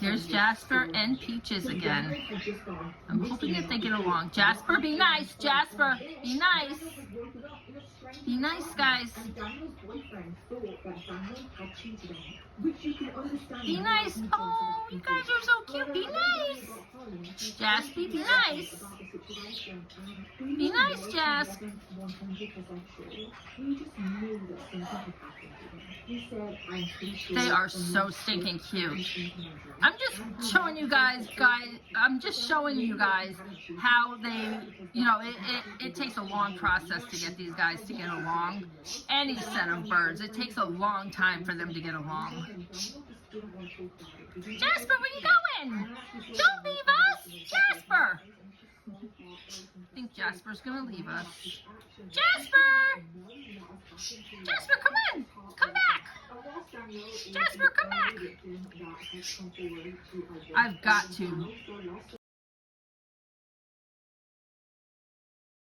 Here's Jasper and Peaches again. I'm hoping that they get along. Jasper, be nice. Jasper, be nice. Be nice, guys. Be nice. Oh, you guys are so cute. Be nice. Jasper, be nice. Be nice, Jasper. They are so stinking cute. I'm just showing you guys, I'm just showing you guys how they, you know, it takes a long process to get these guys to get along. Any set of birds, it takes a long time for them to get along. Jasper, where you going? Don't leave us, Jasper. I think Jasper's gonna leave us. Jasper! Jasper, come on! Come back! Jasper, come back! I've got to